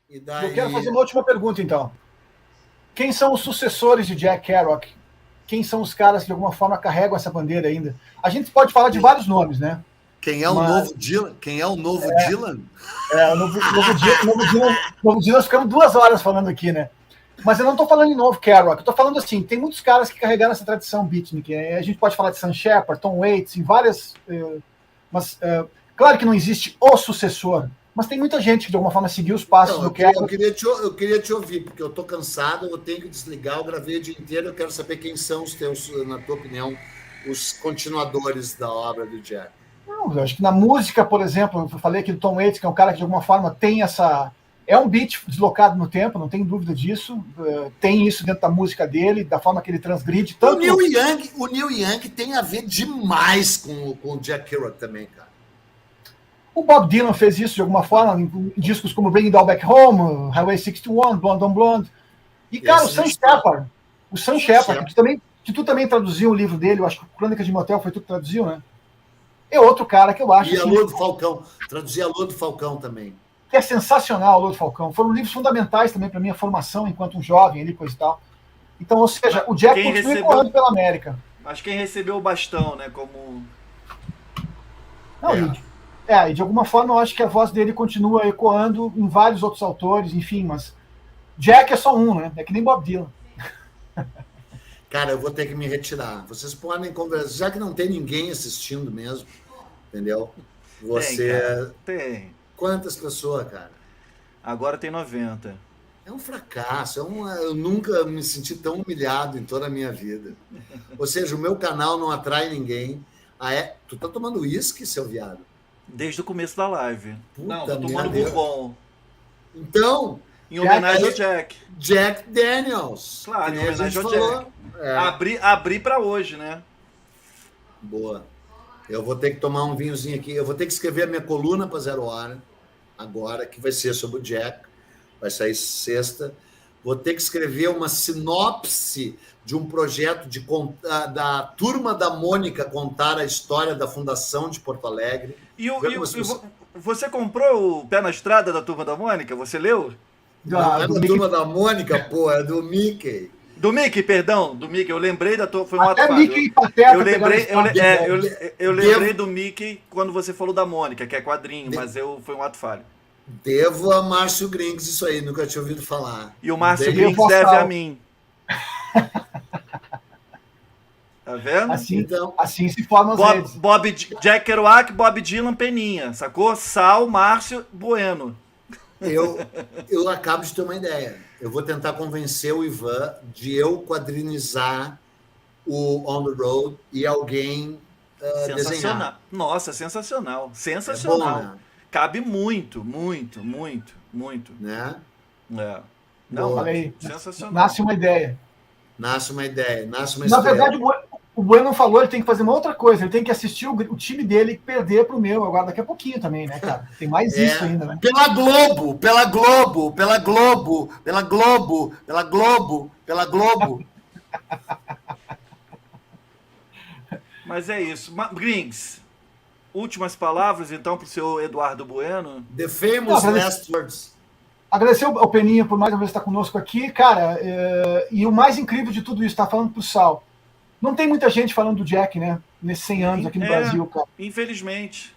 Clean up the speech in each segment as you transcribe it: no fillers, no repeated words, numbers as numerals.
E Eu quero fazer daí... uma última pergunta, então. Quem são os sucessores de Jack Kerouac? Quem são os caras que, de alguma forma, carregam essa bandeira ainda? A gente pode falar de vários nomes, né? Quem é o Mas novo Dylan? Quem é o novo Dylan? o novo Dylan, nós ficamos 2 horas falando aqui, né? Mas eu não estou falando em novo Kerouac, eu estou falando assim, tem muitos caras que carregaram essa tradição beatnik. A gente pode falar de Sam Shepard, Tom Waits, em várias... Mas, claro que não existe o sucessor, mas tem muita gente que, de alguma forma, seguiu os passos Então, do eu Kerouac. queria te ouvir, porque eu estou cansado, eu tenho que desligar, eu gravei o dia inteiro, eu quero saber quem são os teus, na tua opinião, os continuadores da obra do Jack. Não, eu acho que na música, por exemplo, eu falei aqui do Tom Waits, que é um cara que, de alguma forma, tem essa... É um beat deslocado no tempo, não tem dúvida disso. Tem isso dentro da música dele, da forma que ele transgride. Tanto... O Neil Young tem a ver demais com o Jack Kerouac também, cara. O Bob Dylan fez isso de alguma forma em discos como Bring It All Back Home, Highway 61, Blonde on Blonde. E, cara, o Sam Shepard, que tu também traduziu o livro dele, eu acho que Crônicas de Motel foi tu que traduziu, né? É outro cara que eu acho... E a Lua do Falcão. Traduzi a Lua do Falcão também. Que é sensacional, a Lua do Falcão. Foram livros fundamentais também para minha formação enquanto um jovem ali, coisa e tal. Então, ou seja, o Jack continua ecoando pela América. Acho que quem recebeu o bastão, né, como... Não, e de alguma forma eu acho que a voz dele continua ecoando em vários outros autores, enfim, mas Jack é só um, né? É que nem Bob Dylan. Cara, eu vou ter que me retirar. Vocês podem conversar, já que não tem ninguém assistindo mesmo, entendeu? Você... Tem. Quantas pessoas, cara? Agora tem 90. É um fracasso. Eu nunca me senti tão humilhado em toda a minha vida. Ou seja, o meu canal não atrai ninguém. Tu tá tomando uísque, seu viado? Desde o começo da live. Puta, não, tô tomando bourbon. Então... Em homenagem ao Jack. Jack Daniels. Claro, em homenagem ao Jack. Abri pra hoje, né? Boa. Eu vou ter que tomar um vinhozinho aqui. Eu vou ter que escrever a minha coluna para Zero Hora, agora, que vai ser sobre o Jack. Vai sair sexta. Vou ter que escrever uma sinopse de um projeto da Turma da Mônica contar a história da fundação de Porto Alegre. Você comprou o Pé na Estrada da Turma da Mônica? Você leu? Não é da Turma da Mônica, pô, é do Mickey. Do Mickey, perdão, do Mickey. Eu lembrei da tua. Foi um ato falho. Mickey e Pateta. Eu lembrei do Mickey quando você falou da Mônica, que é quadrinho, mas foi um ato falho. Devo a Márcio Grings isso aí, nunca tinha ouvido falar. E o Márcio Grings deve a mim. Tá vendo? Assim se formam as redes. Jack Kerouac, Bob Dylan, Peninha, sacou? Sal, Márcio, Bueno. Eu acabo de ter uma ideia. Eu vou tentar convencer o Ivan de eu quadrinizar o On the Road e alguém desenhar. Nossa, sensacional. Sensacional. É bom, né? Cabe muito. Né? É. Não, olha aí. Sensacional. Nasce uma ideia. Na verdade, o Bueno falou, ele tem que fazer uma outra coisa, ele tem que assistir o time dele perder pro meu, agora daqui a pouquinho também, né, cara? Tem mais isso ainda, né? Pela Globo. Mas é isso. Grings, últimas palavras, então, pro seu Eduardo Bueno? The famous last words. Agradecer ao Peninha por mais uma vez estar conosco aqui, cara, e o mais incrível de tudo isso, tá falando pro Sal. Não tem muita gente falando do Jack, né? Nesses 100 anos aqui no Brasil, cara. Infelizmente.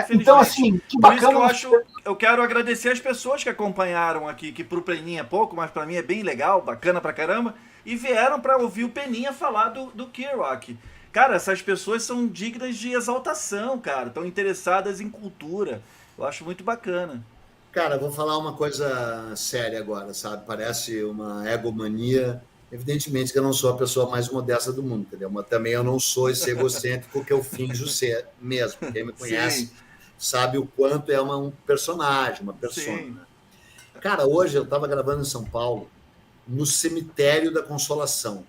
Então, assim, que bacana. Por isso que eu quero agradecer as pessoas que acompanharam aqui, que pro Peninha é pouco, mas pra mim é bem legal, bacana pra caramba, e vieram pra ouvir o Peninha falar do Kerouac. Cara, essas pessoas são dignas de exaltação, cara. Estão interessadas em cultura. Eu acho muito bacana. Cara, vou falar uma coisa séria agora, sabe? Parece uma egomania. Evidentemente que eu não sou a pessoa mais modesta do mundo, entendeu? Mas também eu não sou esse egocêntrico que eu finjo ser mesmo. Quem me conhece sabe o quanto é um personagem, uma persona. Cara, hoje eu estava gravando em São Paulo, no Cemitério da Consolação.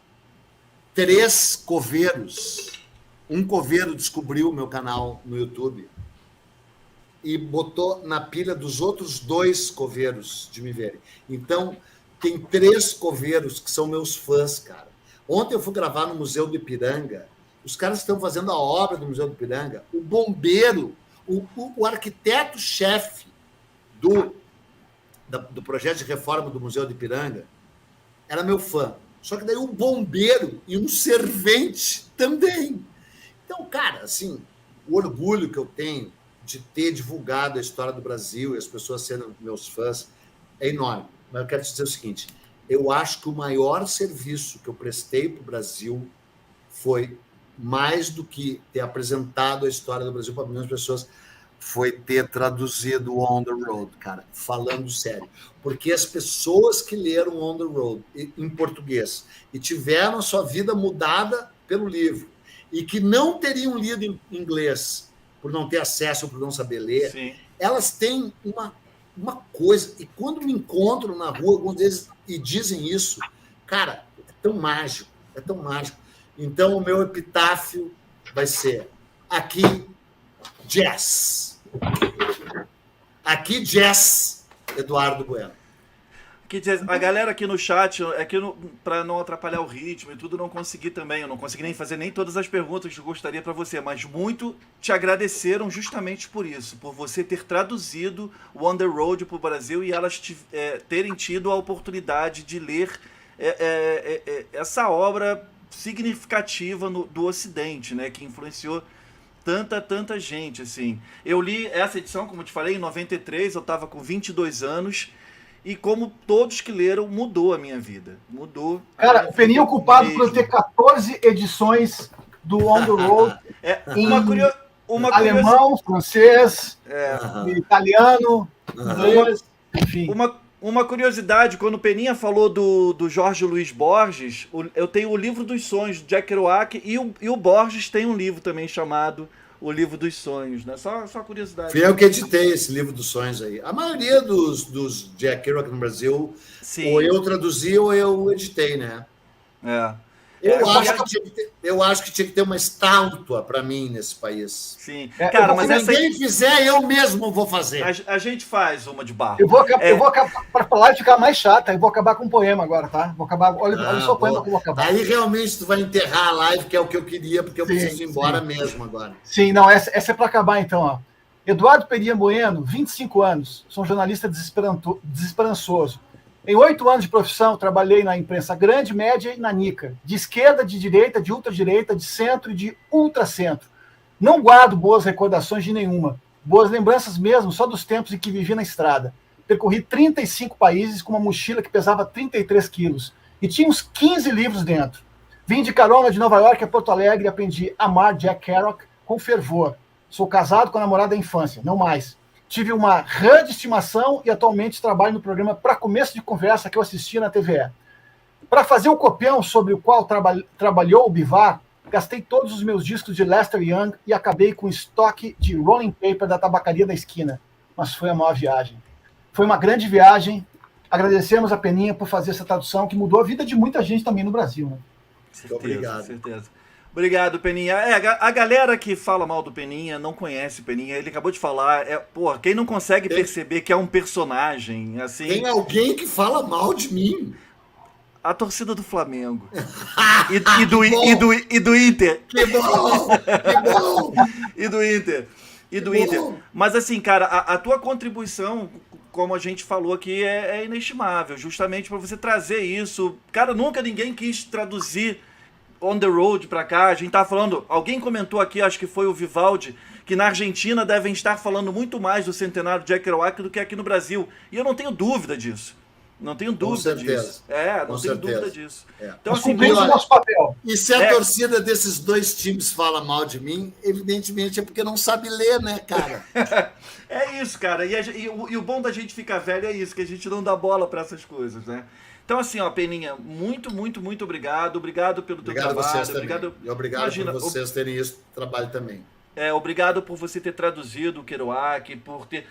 3 coveiros. Um coveiro descobriu o meu canal no YouTube e botou na pilha dos outros 2 coveiros de me verem. Então, tem 3 coveiros que são meus fãs, cara. Ontem eu fui gravar no Museu do Ipiranga. Os caras estão fazendo a obra do Museu do Ipiranga. O bombeiro, o arquiteto-chefe do projeto de reforma do Museu de Ipiranga era meu fã. Só que daí um bombeiro e um servente também. Então, cara, assim, o orgulho que eu tenho de ter divulgado a história do Brasil e as pessoas sendo meus fãs é enorme. Mas eu quero te dizer o seguinte, eu acho que o maior serviço que eu prestei para o Brasil foi, mais do que ter apresentado a história do Brasil para milhões de pessoas, foi ter traduzido On the Road, cara, falando sério. Porque as pessoas que leram On the Road em português e tiveram a sua vida mudada pelo livro e que não teriam lido em inglês por não ter acesso ou por não saber ler, sim, elas têm uma coisa, e quando me encontram na rua, alguns deles e dizem isso, cara, é tão mágico, é tão mágico. Então, o meu epitáfio vai ser aqui, Jazz. Aqui, Jazz, Eduardo Bueno. A galera aqui no chat, para não atrapalhar o ritmo e tudo, não consegui também. Eu não consegui nem fazer nem todas as perguntas que eu gostaria para você, mas muito te agradeceram justamente por isso, por você ter traduzido o On the Road para o Brasil e elas terem tido a oportunidade de ler essa obra significativa do Ocidente, né, que influenciou tanta gente, assim. Eu li essa edição, como eu te falei, em 93, eu estava com 22 anos, e como todos que leram, mudou a minha vida. Mudou. Cara, o Peninha é culpado por ter 14 edições do On the Road em alemão, francês, italiano, inglês, enfim. Uma curiosidade, quando o Peninha falou do Jorge Luiz Borges, eu tenho o Livro dos Sonhos, do Jack Kerouac, e o Borges tem um livro também chamado O Livro dos Sonhos, né? Só curiosidade. Fui eu que editei esse Livro dos Sonhos aí. A maioria dos Jack Kerouac no Brasil, sim, ou eu traduzi ou eu editei, né? Eu acho que tinha que ter uma estátua para mim nesse país. Sim. Cara, mas se ninguém fizer, eu mesmo vou fazer. A gente faz uma de barro. Eu vou acabar para falar e ficar mais chata. Eu vou acabar com um poema agora, tá? Vou acabar. Olha só o poema que eu vou acabar. Aí realmente tu vai enterrar a live, que é o que eu queria, porque eu preciso ir embora mesmo agora. Sim, não, essa é para acabar então, ó. Eduardo Peninha Bueno, 25 anos, sou um jornalista desesperançoso. Em 8 anos de profissão, trabalhei na imprensa grande, média e na Nica. De esquerda, de direita, de ultradireita, de centro e de ultracentro. Não guardo boas recordações de nenhuma. Boas lembranças mesmo, só dos tempos em que vivi na estrada. Percorri 35 países com uma mochila que pesava 33 quilos. E tinha uns 15 livros dentro. Vim de carona de Nova York a Porto Alegre e aprendi a amar Jack Kerouac com fervor. Sou casado com a namorada da infância, não mais. Tive uma rã de estimação e atualmente trabalho no programa Pra Começo de Conversa que eu assistia na TVE. Para fazer o copião sobre o qual trabalhou o Bivar, gastei todos os meus discos de Lester Young e acabei com estoque de rolling paper da tabacaria da esquina. Mas foi a maior viagem. Foi uma grande viagem. Agradecemos a Peninha por fazer essa tradução que mudou a vida de muita gente também no Brasil, né? Certeza, obrigado. Certeza. Obrigado, Peninha. A galera que fala mal do Peninha não conhece o Peninha. Ele acabou de falar. Quem não consegue perceber que é um personagem, assim... Tem alguém que fala mal de mim. A torcida do Flamengo. e do Inter. Que bom! Que bom! E do Inter. Mas assim, cara, a tua contribuição, como a gente falou aqui, é inestimável. Justamente para você trazer isso. Cara, nunca ninguém quis traduzir On the Road pra cá. A gente tava falando, alguém comentou aqui, acho que foi o Vivaldi, que na Argentina devem estar falando muito mais do centenário de Jack Kerouac do que aqui no Brasil. E eu não tenho dúvida disso. Não tenho dúvida disso. Não tenho dúvida disso. Então, assim, o nosso papel. E se a torcida desses dois times fala mal de mim, evidentemente é porque não sabe ler, né, cara? É isso, cara. E o bom da gente ficar velho é isso, que a gente não dá bola para essas coisas, né? Então, assim, ó, Peninha, muito obrigado. Obrigado pelo teu trabalho. Vocês obrigado por vocês terem esse trabalho também. Obrigado por você ter traduzido o Kerouac, por ter...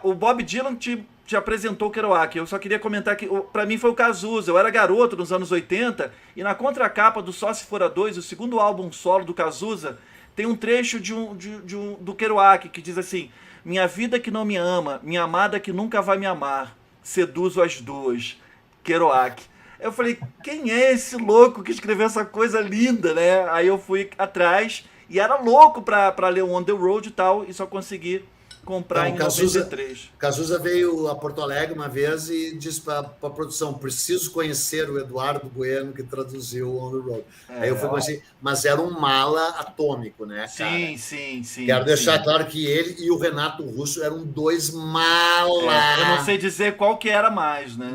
o Bob Dylan te apresentou o Kerouac. Eu só queria comentar que, pra mim, foi o Cazuza. Eu era garoto nos anos 80, e na contracapa do Só Se Fora Dois, o segundo álbum solo do Cazuza, tem um trecho do Kerouac, que diz assim: minha vida que não me ama, minha amada que nunca vai me amar, seduzo as duas. Kerouac. Eu falei, quem é esse louco que escreveu essa coisa linda, né? Aí eu fui atrás e era louco pra ler o On the Road e tal, e só consegui comprar Não, em 93. Cazuza veio a Porto Alegre uma vez e disse para a produção: preciso conhecer o Eduardo Bueno, que traduziu On the Road. Aí eu fui assim, mas era um mala atômico, né, cara? Sim. Quero deixar claro que ele e o Renato Russo eram dois mala. Eu não sei dizer qual que era mais, né?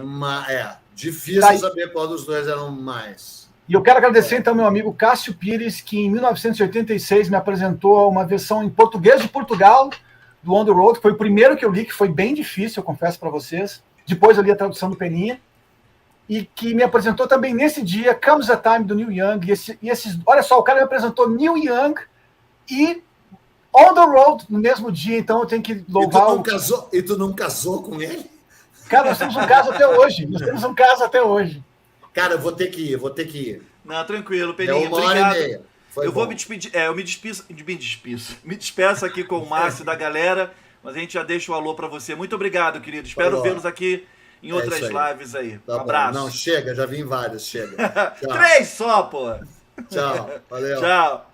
Difícil saber qual dos dois eram mais. E eu quero agradecer, então, meu amigo Cássio Pires, que em 1986 me apresentou uma versão em português de Portugal do On the Road, que foi o primeiro que eu li, que foi bem difícil, eu confesso para vocês. Depois eu li a tradução do Peninha. E que me apresentou também nesse dia Comes a Time, do Neil Young. Olha só, o cara me apresentou Neil Young e On the Road no mesmo dia, então eu tenho que louvar... E tu não casou com ele? Cara, nós temos um caso até hoje. Cara, eu vou ter que ir. Não, tranquilo, Peninha. Uma hora e meia. Eu vou me despedir. Eu me despeço aqui com o Márcio e da galera, mas a gente já deixa o alô para você. Muito obrigado, querido. Espero vê-los aqui em outras lives aí. Tá abraço. Não, chega, já vi em várias, chega. 3 só, pô. Tchau, valeu. Tchau.